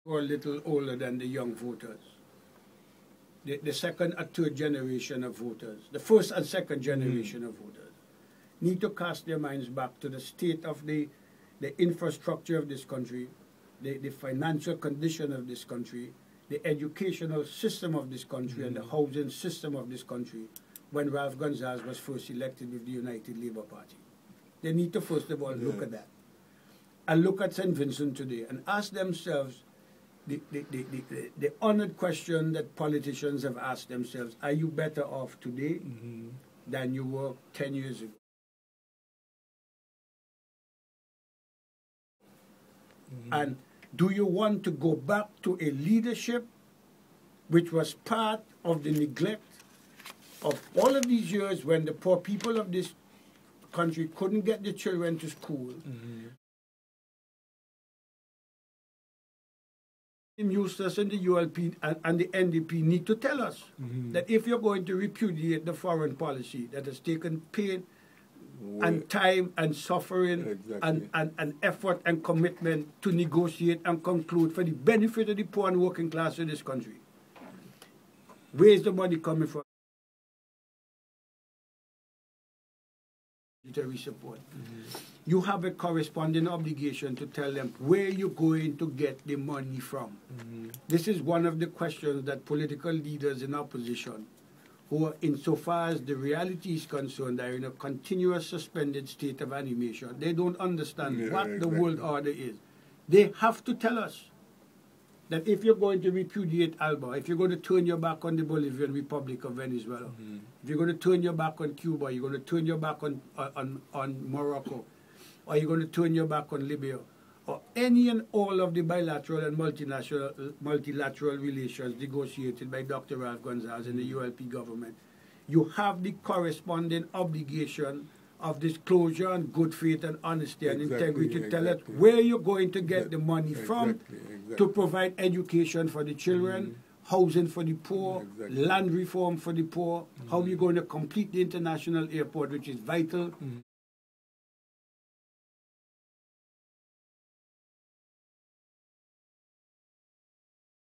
Who are a little older than the young voters. The second and third generation of voters, the first and second generation of voters, need to cast their minds back to the state of the infrastructure of this country, the financial condition of this country, the educational system of this country, and the housing system of this country when Ralph Gonsalves was first elected with the United Labour Party. They need to first of all look at that. And look at St. Vincent today and ask themselves the honored question that politicians have asked themselves: are you better off today than you were 10 years ago? And do you want to go back to a leadership which was part of the neglect of all of these years when the poor people of this country couldn't get their children to school? Eustace and the ULP and the NDP need to tell us that if you're going to repudiate the foreign policy that has taken pain and time and suffering and effort and commitment to negotiate and conclude for the benefit of the poor and working class of this country, where's the money coming from? Support. You have a corresponding obligation to tell them where you're going to get the money from. This is one of the questions that political leaders in opposition, who are, insofar as the reality is concerned, are in a continuous suspended state of animation. They don't understand what the world order is. They have to tell us that if you're going to repudiate Alba, if you're going to turn your back on the Bolivian Republic of Venezuela, if you're going to turn your back on Cuba, you're going to turn your back on Morocco, or you're going to turn your back on Libya, or any and all of the bilateral and multilateral relations negotiated by Dr. Ralph Gonsalves and the ULP government, you have the corresponding obligation of disclosure and good faith and honesty and integrity to tell us where you're going to get the money from to provide education for the children, housing for the poor, land reform for the poor, how you're going to complete the international airport, which is vital.